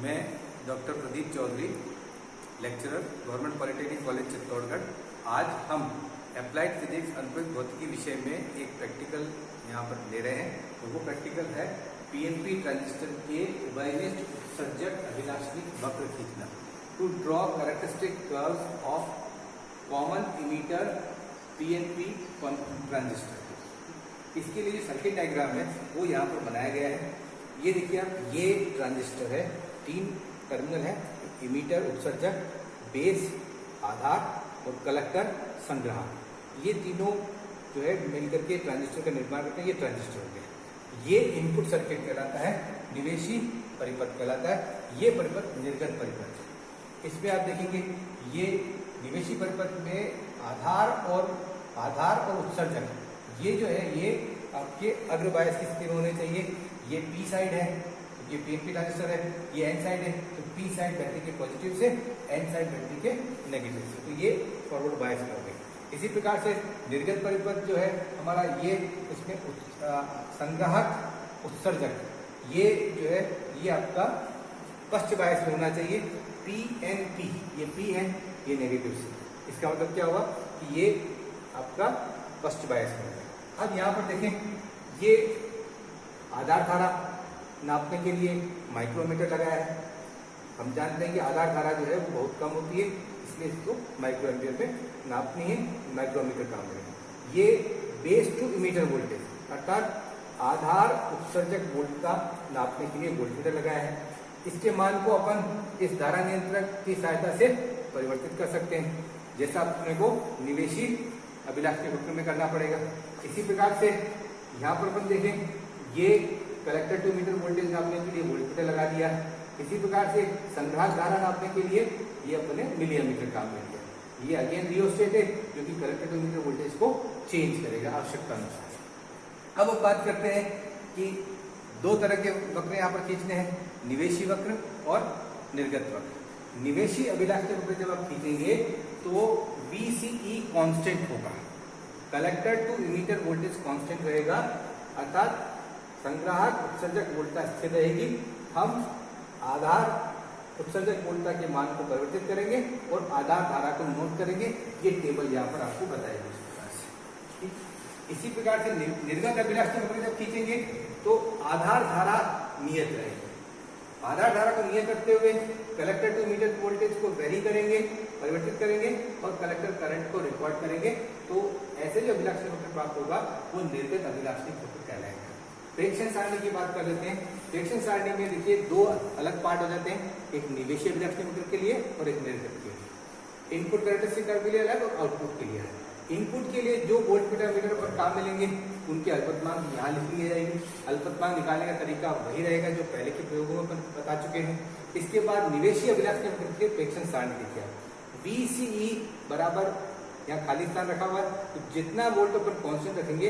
मैं doctor Pradeep Chaudhary, lecturer, government polytechnic college Chittorgarh. आज हम अप्लाइड फिजिक्स अनुप्रयुक्त भौतिकी विषय में एक प्रैक्टिकल यहाँ पर ले रहे हैं। तो वो प्रैक्टिकल है पीएनपी ट्रांजिस्टर के उभयनिष्ठ उत्सर्जक अभिलाक्षणिक वक्र खींचना, to draw characteristic curves of common emitter PNP transistor. इसके लिए जो सर्किट डायग्राम है वो यहाँ पर बनाया गया है। ये देखिए आप, ये ट्रांजिस्टर है, 3 टर्मिनल है, इमीटर उत्सर्जक, बेस आधार और कलेक्टर संग्राहक। ये तीनों जो है मिलकर के ट्रांजिस्टर का निर्माण करते हैं। ये ट्रांजिस्टर हो गया। ये इनपुट सर्किट कहलाता है, निवेशी परिपथ कहलाता है, ये परिपथ निर्गत परिपथ। इसमें आप देखेंगे ये निवेशी परिपथ में आधार और उत्सर्जक, ये जो है ये आपके अग्र बायस की स्थिति में होने चाहिए। ये पी साइड है, ये पीएनपी ट्रांजिस्टर है, ये एन साइड है, तो पी साइड बैटरी के पॉजिटिव से, एन साइड बैटरी के नेगेटिव से, तो ये फॉरवर्ड बायस में हो गई। इसी प्रकार से निर्गत परिपथ जो है हमारा, ये इसमें संग्राहक उत्सर्जक, ये जो है ये आपका पश्च बायस में होना चाहिए, पी एन पी, ये पी एन, ये नेगेटिव से। इसका मतलब क्या हुआ कि ये आपका पश्च बायस में होगा। अब यहाँ पर देखें, ये आधार धारा नापने के लिए माइक्रोमीटर लगाया है। हम जानते हैं कि आधार धारा जो है वो बहुत कम होती है, इसलिए इसको माइक्रो एम्पियर में नापनी है, माइक्रोमीटर काम करेगा। ये बेस टू इमीटर वोल्टेज, अर्थात आधार उत्सर्जक वोल्ट का नापने के लिए वोल्टमीटर लगाया है। इसके मान को अपन इस धारा नियंत्रक की सहायता से परिवर्तित कर सकते हैं, जैसा अपने को निवेशी अभिलाक्षणिक वक्र में करना पड़ेगा। इसी प्रकार से यहाँ पर अपन देखें, ये कलेक्टर टू मीटर वोल्टेज नापने के लिए वोल्टमीटर लगा दिया। इसी प्रकार से संग्राहक धारा नापने के लिए ये अपने मिली एमीटर काम कर दिया। ये अगेन रियोस्टेट है, क्योंकि कलेक्टर टू मीटर वोल्टेज को चेंज करेगा आवश्यकता अनुसार। अब बात करते हैं कि 2 तरह के वक्र यहाँ पर खींचने हैं, निवेशी वक्र और निर्गत वक्र। निवेशी अभिलाक्षणिक वक्र जब आप खींचेंगे तो VCE कांस्टेंट होगा, collector to emitter voltage constant रहेगा, अर्थात संग्राहक उत्सर्जक वोल्टता स्थिर रहेगी। हम आधार उत्सर्जक वोल्टता के मान को परिवर्तित करेंगे और आधार धारा को नोट करेंगे। ये टेबल यहाँ पर आपको बताएगी इस प्रकार से। इसी प्रकार से निर्गत अभिलाक्षणिक वक्र जब खींचेंगे तो आधार धारा नियत रहेगी। आधार धारा को नियत रखते हुए कलेक्टर टू इमीटर वोल्टेज को वेरी करेंगे, परिवर्तित करेंगे और कलेक्टर करंट को रिकॉर्ड करेंगे। तो ऐसे जो अभिलाक्षणिक वक्र प्राप्त होगा वो निर्गत अभिलाक्षणिक वक्र कहलाएगा। प्रेक्षण सारणी की बात कर लेते हैं। प्रेक्षण सारणी में देखिए 2 अलग पार्ट हो जाते हैं, एक निवेशी अभिलाक्षणिक वक्र के लिए और एक निर्गत के लिए। इनपुट कैरेक्टरिस्टिक कर्व के लिए अलग और आउटपुट के लिए अलग। इनपुट के लिए जो वोल्टमीटर मीटर पर काम मिलेंगे उनकी अल्पतमांक यहाँ लिख ली जाएगी। अल्पतमांक निकालने का तरीका वही रहेगा जो पहले के प्रयोगों में बता चुके हैं। इसके बाद निवेशी अभिलाक्षणिक वक्र के प्रेक्षण सारणी देखिए, VCE बराबर, यहाँ खाली स्थान रखा हुआ है, तो जितना वोल्ट अपन कांस्टेंट रखेंगे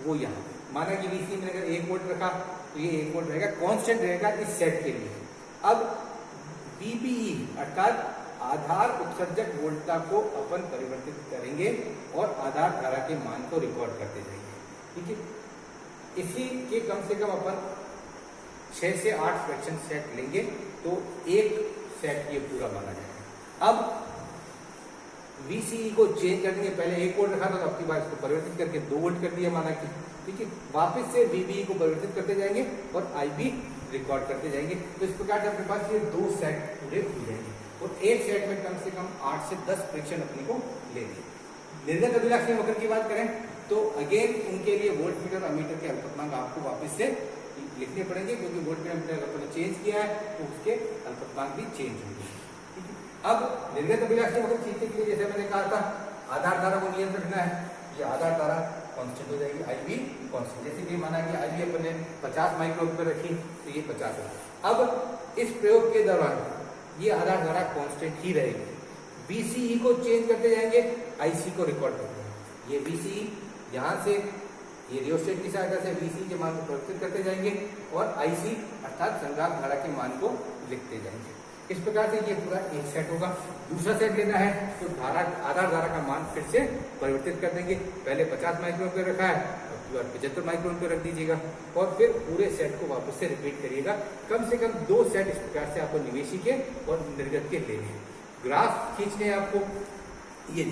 वो यहाँ, माना कि VCE में अगर 1 वोल्ट रखा तो ये 1 वोल्ट रहेगा, कांस्टेंट रहेगा इस सेट के लिए। अब VBE अर्थात आधार उत्सर्जक वोल्टता को अपन परिवर्तित करेंगे और आधार धारा के मान को रिकॉर्ड करते जाएंगे, ठीक है। इसी के कम से कम अपन 6 से 8 फ्रैक्शन सेट लेंगे तो एक सेट ये पूरा माना जाएगा। अब VCE को चेंज कर देंगे, पहले 1 वोल्ट रखा था तो आपकी बार इसको परिवर्तित करके 2 वोल्ट कर दिया माना कि, ठीक है। वापस से VBE को परिवर्तित करते जाएंगे और IB रिकॉर्ड करते जाएंगे। तो इस प्रकार से अपने पास ये 2 सेट पूरे हो जाएंगे और एक सेट में कम से कम 8 से 10 प्रेक्षण अपने को लेंगे। निर्गत अभिलाक्षणिक वक्र की बात करें तो अगेन उनके लिए वोल्टमीटर और अमीटर के अल्पतमांक आपको वापस से लिखने पड़ेंगे, क्योंकि वोल्टमीटर अमीटर अपने चेंज किया है तो उसके अल्पतमांक भी चेंज होंगे, ठीक है। अब निर्गत अभिलाक्षणिक वक्र खींचने के लिए जैसे मैंने कहा था, आधार धारा को नियंत्रण रखना है। ये आधार धारा कांस्टेंट हो जाएगी, IB कांस्टेंट। जैसे कि माना कि IB अपन ने 50 माइक्रोमीटर रखी तो ये 50 है। अब इस प्रयोग के दौरान ये आधार धारा कांस्टेंट ही रहेगी। VCE को चेंज करते जाएंगे, IC को रिकॉर्ड करते हैं। ये VCE यहाँ से ये रियोस्टेट की सहायता से VCE के मान को परिवर्तित करते जाएंगे और IC अर्थात संग्राहक धारा के मान को लिखते जाएंगे। इस प्रकार से ये पूरा एक सेट होगा। दूसरा सेट लेना है तो आधार धारा का मान फिर से परिवर्तित कर देंगे। पहले 50 माइक्रो एम्पीयर रखा है, अब 75 माइक्रो एम्पीयर रख दीजिएगा और फिर पूरे सेट को वापस से रिपीट करिएगा। कम से कम 2 सेट इस प्रकार से आपको निवेशी के और निर्गत के लेने हैं। ग्राफ खींचने हैं आपको, ये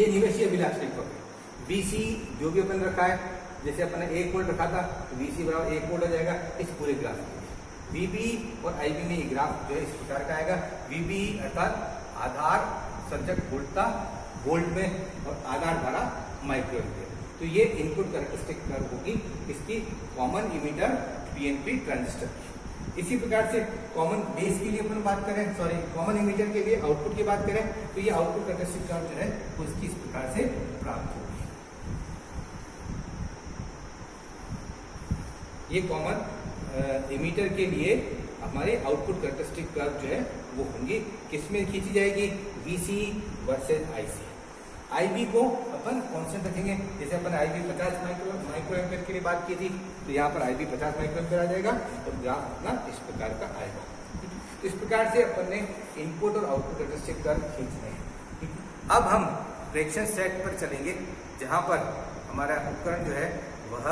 निवेशी अभिलाक्षणिक पक्ष VC जो भी अपन रखा है, जैसे अपन ने 1 वोल्ट रखा था तो VC बराबर 1 वोल्ट हो जाएगा इस पूरे ग्राफ में। VB और IB में ये ग्राफ जो है इस प्रकार का आएगा। VB अर्थात आधार संचक वोल्टता वोल्ट में और आधार धारा माइक्रो एम्पीयर। तो ये इनपुट कैरेक्टरिस्टिक कर्व होगी इसकी कॉमन इमीटर PNP ट्रांजिस्टर की। इसी प्रकार से कॉमन बेस के लिए अपन बात करें, सॉरी कॉमन इमीटर के लिए आउटपुट की बात करें तो ये आउटपुट कैरेक्टरिस्टिक कर्व जो है वो इसकी इस प्रकार से प्राप्त होगी। ये कॉमन इमीटर के लिए हमारे आउटपुट कैरेक्टरिस्टिक कर्व जो है वो होंगी, किसमें खींची जाएगी, VC वर्सेस IC। IB को अपन कांस्टेंट रखेंगे, जैसे अपन IB 50 माइक्रो एम्पीयर के लिए बात की थी तो यहाँ पर IB 50 माइक्रो एम्पीयर आ जाएगा और ग्राफ अपना इस प्रकार का आएगा। इस प्रकार से अपन ने इनपुट और आउटपुट कैरेक्टरिस्टिक कर्व खींचने हैं। अब हम प्रेक्षण सेट पर चलेंगे जहाँ पर हमारा उपकरण जो है वह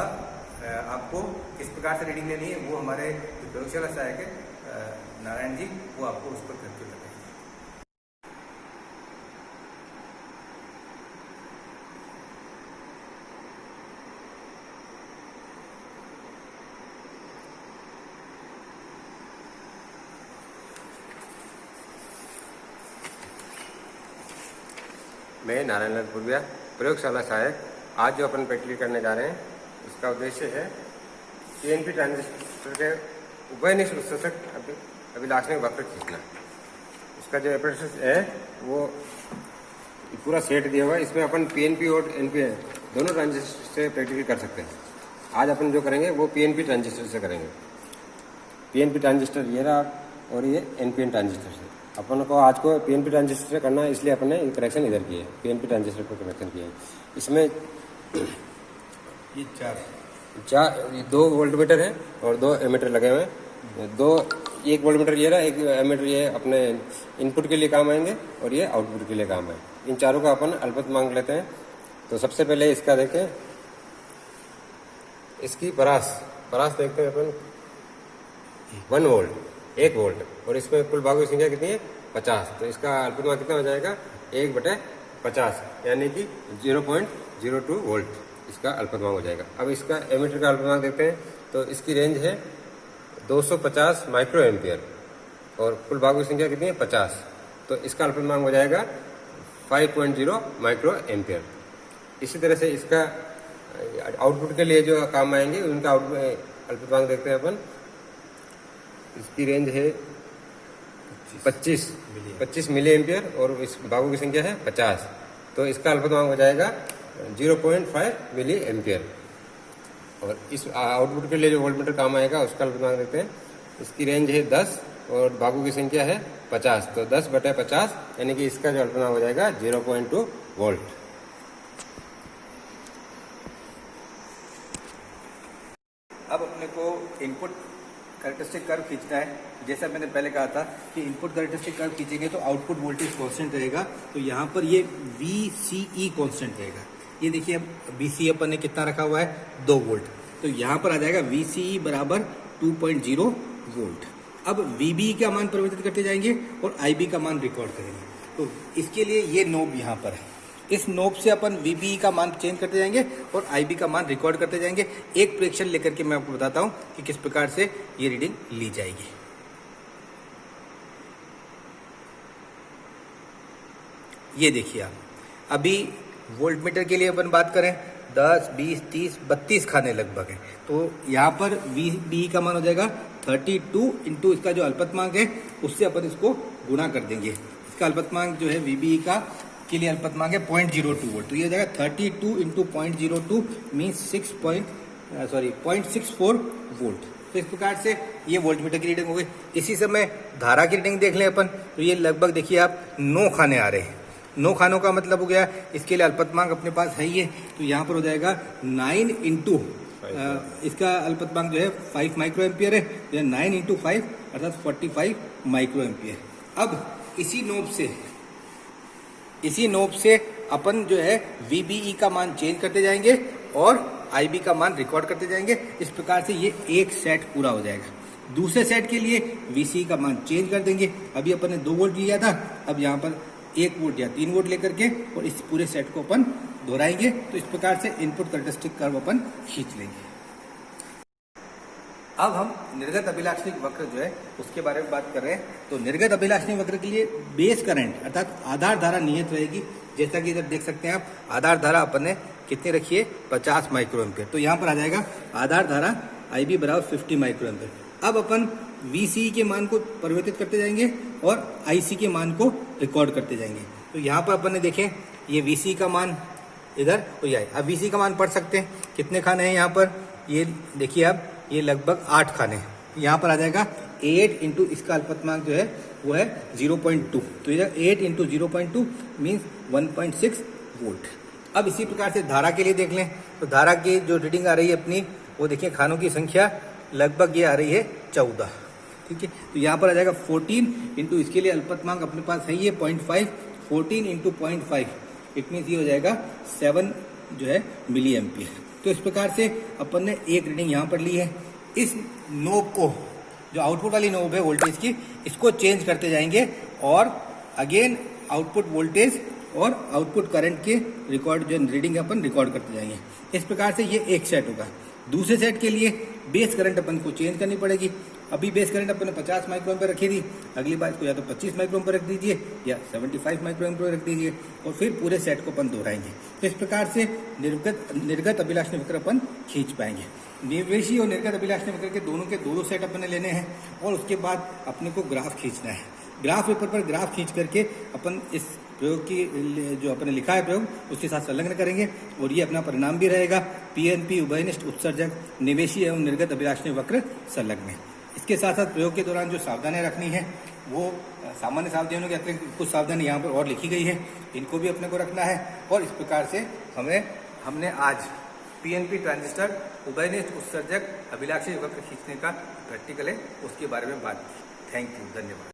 आपको किस प्रकार से रीडिंग लेनी है वो हमारे प्रयोगशाला सहायक नारायण जी वो आपको उस पर करके बताएंगे। मैं नारायण लाल पुरविया, प्रयोगशाला सहायक। आज जो अपन प्रैक्टिकल करने जा रहे हैं उसका उद्देश्य है PNP ट्रांजिस्टर के उभयनिष्ठ उत्सर्जक अभिलाक्षणिक वक्र खींचना। उसका जो एप्रेटिस है वो पूरा सेट दिया हुआ है, इसमें अपन PNP और NP दोनों ट्रांजिस्टर से प्रैक्टिकल कर सकते हैं। आज अपन जो करेंगे वो PNP ट्रांजिस्टर से करेंगे। PNP ट्रांजिस्टर ये रहा और ये NPN ट्रांजिस्टर से। अपन को आज को PNP ट्रांजिस्टर से करना है, इसलिए अपन ने कनेक्शन इधर किया है, PNP ट्रांजिस्टर पर कनेक्शन किया है। इसमें ये चार 2 वोल्टमीटर है और 2 एमीटर लगे हुए हैं। एक वोल्टमीटर ये रहा, एक एमीटर ये अपने इनपुट के लिए काम आएंगे और ये आउटपुट के लिए काम है। इन चारों का अपन अल्पतमांक लेते हैं। तो सबसे पहले इसका देखें, इसकी परास देखते हैं अपन 1 वोल्ट, 1 वोल्ट और इसमें कुल भागों की संख्या कितनी है 50। तो इसका अल्पतमांक कितना हो जाएगा 1/50 यानी कि 0.02 वोल्ट इसका अल्पतमांक हो जाएगा। अब इसका एमीटर का अल्पतमांक देखते हैं तो इसकी रेंज है 250 माइक्रो एम्पियर और कुल भागों की संख्या कितनी है 50। तो इसका अल्पतमांक हो जाएगा 5.0 माइक्रो एम्पियर। इसी तरह से इसका आउटपुट के लिए जो काम आएंगे उनका अल्पतमांक देखते हैं अपन। इसकी रेंज है 25 मिली एम्पियर और इस भागों की संख्या है 50। तो इसका अल्पतमांक हो जाएगा 0.5 मिली एम्पियर। और इस आउटपुट के लिए जो वोल्टमीटर काम आएगा उसका अल्पतमांक देखते हैं। इसकी रेंज है 10 और भागों की संख्या है 50। तो 10/50 यानी कि इसका जो अल्पतमांक हो जाएगा 0.2 वोल्ट। अब अपने को इनपुट कैरेक्टरिस्टिक कर्व खींचना है। जैसा मैंने पहले कहा था कि इनपुट कैरेक्टरिस्टिक कर्व खींचेंगे तो आउटपुट वोल्टेज कांस्टेंट रहेगा। तो यहाँ पर ये VCE कांस्टेंट रहेगा। ये देखिए अब VCE अपन ने कितना रखा हुआ है 2 वोल्ट। तो यहाँ पर आ जाएगा VCE बराबर 2.0 वोल्ट। अब VB का मान परिवर्तित करते जाएंगे और IB का मान रिकॉर्ड करेंगे। तो इसके लिए ये नोब यहाँ पर है, इस नोब से अपन VBE का मान चेंज करते जाएंगे और IB का मान रिकॉर्ड करते जाएंगे। एक प्रेक्षण लेकर के मैं आपको बताता हूँ कि किस प्रकार से ये रीडिंग ली जाएगी। ये देखिए आप, अभी वोल्टमीटर के लिए अपन बात करें 10, 20, 30, 32 खाने लगभग है। तो यहाँ पर VBE का मान हो जाएगा 32 इंटू इसका जो अल्पतमांक है उससे अपन इसको गुणा कर देंगे। इसका अल्पतमांक जो है VBE का के लिए अल्पतमांक है 0.02 वोल्ट। तो ये हो जाएगा 32 इंटू 0.02 मीन्स 0.64 वोल्ट। तो इस प्रकार से ये वोल्टमीटर की रीडिंग हो गई। इसी समय धारा की रीडिंग देख लें अपन, तो ये लगभग देखिए आप 9 खाने आ रहे हैं। 9 खानों का मतलब हो गया, इसके लिए अल्पतमांक अपने पास है ही है। तो यहाँ पर हो जाएगा 9 इंटू इसका अल्पतमांक जो है 5 माइक्रो एम्पियर है। 9 इंटू 5 अर्थात 45 माइक्रो एम्पियर। अब इसी नोब से अपन जो है VBE का मान चेंज करते जाएंगे और IB का मान रिकॉर्ड करते जाएंगे। इस प्रकार से ये एक सेट पूरा हो जाएगा। दूसरे सेट के लिए VCE का मान चेंज कर देंगे। अभी अपन ने 2 वोल्ट लिया था, अब यहाँ पर 1 वोल्ट या 3 वोल्ट लेकर के और इस पूरे सेट को अपन दोहराएंगे। तो इस प्रकार से इनपुट कैरेक्टरिस्टिक कर्व अपन खींच लेंगे। अब हम निर्गत अभिलाषणिक वक्र जो है उसके बारे में बात कर रहे हैं। तो निर्गत अभिलाषणिक वक्र के लिए बेस करंट अर्थात आधार धारा नियत रहेगी। जैसा कि इधर देख सकते हैं आप, आधार धारा अपन ने कितनी रखी है, 50 माइक्रो एम्पियर। तो यहाँ पर आ जाएगा आधार धारा IB बराबर 50 माइक्रो एम्पियर। अब अपन VCE के मान को परिवर्तित करते जाएंगे और IC के मान को रिकॉर्ड करते जाएंगे। तो यहाँ पर अपन ने देखें ये VCE का मान इधर हो जाए। अब VCE का मान पढ़ सकते हैं, कितने खाने हैं यहाँ पर, ये देखिए आप, ये लगभग 8 खाने हैं। यहाँ पर आ जाएगा 8 इंटू इसका अल्पतमांक जो है वो है 0.2। तो इधर 8 इंटू 0.2 मीन्स 1.6 वोल्ट। अब इसी प्रकार से धारा के लिए देख लें। तो धारा की जो रीडिंग आ रही है अपनी, वो देखिए खानों की संख्या लगभग ये आ रही है 14। ठीक है, तो यहाँ पर आ जाएगा 14 इंटू इसके लिए अल्पतमांक अपने पास है ये 0.5, 14 इंटू 0.5 इट मीन्स ये हो जाएगा 7 जो है मिली एम्पियर। तो इस प्रकार से अपन ने एक रीडिंग यहाँ पर ली है। इस नोब को, जो आउटपुट वाली नोब है वोल्टेज की, इसको चेंज करते जाएंगे और अगेन आउटपुट वोल्टेज और आउटपुट करंट के रिकॉर्ड जो रीडिंग अपन रिकॉर्ड करते जाएंगे। इस प्रकार से ये एक सेट होगा। दूसरे सेट के लिए बेस करंट अपन को चेंज करनी पड़ेगी। अभी बेस करंट अपन ने 50 माइक्रो एम्पियर रखी थी, अगली बार इसको या तो 25 माइक्रो एम्पियर रख दीजिए या 75 माइक्रो एम्पियर रख दीजिए और फिर पूरे सेट को अपन दोहराएंगे। तो इस प्रकार से निर्गत अभिलाषणिक वक्र अपन खींच पाएंगे। निवेशी और निर्गत अभिलाषणिक वक्र के दो सेट अपन ने लेने हैं और उसके बाद अपने को ग्राफ खींचना है। ग्राफ पेपर पर ग्राफ खींच करके अपन इस प्रयोग की जो अपने लिखा है प्रयोग उसके साथ संलग्न करेंगे और ये अपना परिणाम भी रहेगा। PNP उभयनिष्ठ उत्सर्जक निवेशी एवं निर्गत अभिलाषणिक वक्र संलग्न। इसके साथ साथ प्रयोग के दौरान जो सावधानियां रखनी है वो सामान्य सावधानियों के अतिरिक्त कुछ सावधानी यहाँ पर और लिखी गई है, इनको भी अपने को रखना है। और इस प्रकार से हमने आज PNP ट्रांजिस्टर उभयनिष्ठ उत्सर्जक अभिलाषणिक वक्र खींचने का प्रैक्टिकल है उसके बारे में बात की। थैंक यू, धन्यवाद।